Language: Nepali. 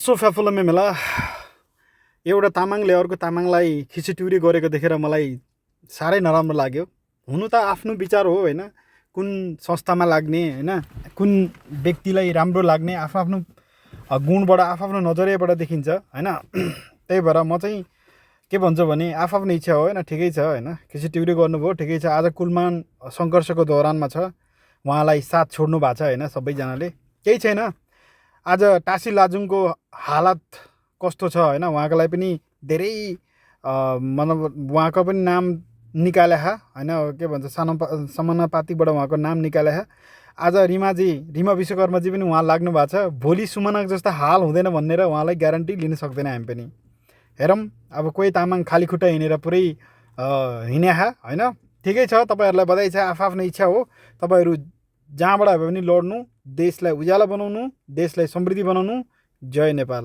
सोफ्याफुल मेमेला एउटा तामाङले अर्को तामाङलाई खिचिट्युरी गरेको देखेर मलाई साह्रै नराम्रो लाग्यो। हुनु त आफ्नो विचार हो होइन, कुन संस्थामा लाग्ने होइन, कुन व्यक्तिलाई राम्रो लाग्ने आफ्नो गुणबाट आफ्नो नजरियाबाट देखिन्छ होइन। त्यही भएर म चाहिँ के भन्छु भने आफ्नो इच्छा हो होइन, ठिकै छ होइन, खिचिट्युरी गर्नुभयो ठिकै छ। आज कुलमान सङ्घर्षको दौरानमा छ, उहाँलाई साथ छोड्नु भएको छ होइन सबैजनाले, केही छैन। आज टासी लाजुङको हालत कस्तो छ होइन, उहाँको लागि पनि धेरै मतलब उहाँको पनि नाम निकाले होइन, के भन्छ समानुपातिकबाट उहाँको नाम निकाले। आज रिमा विश्वकर्माजी पनि उहाँ लाग्नु भएको छ। भोलि सुमनाको जस्तो हाल हुँदैन भनेर उहाँलाई ग्यारेन्टी लिन सक्दैन हामी पनि। हेरौँ अब कोही तामाङ खाली खुट्टा हिँडेर पुरै हिँड्या होइन। ठिकै छ, तपाईँहरूलाई बधाई छ, आफ्नो इच्छा हो। तपाईँहरू जहाँबाट भए पनि लड्नु, देशलाई उज्यालो बनाउनु, देशलाई समृद्धि बनाउनु। जय नेपाल।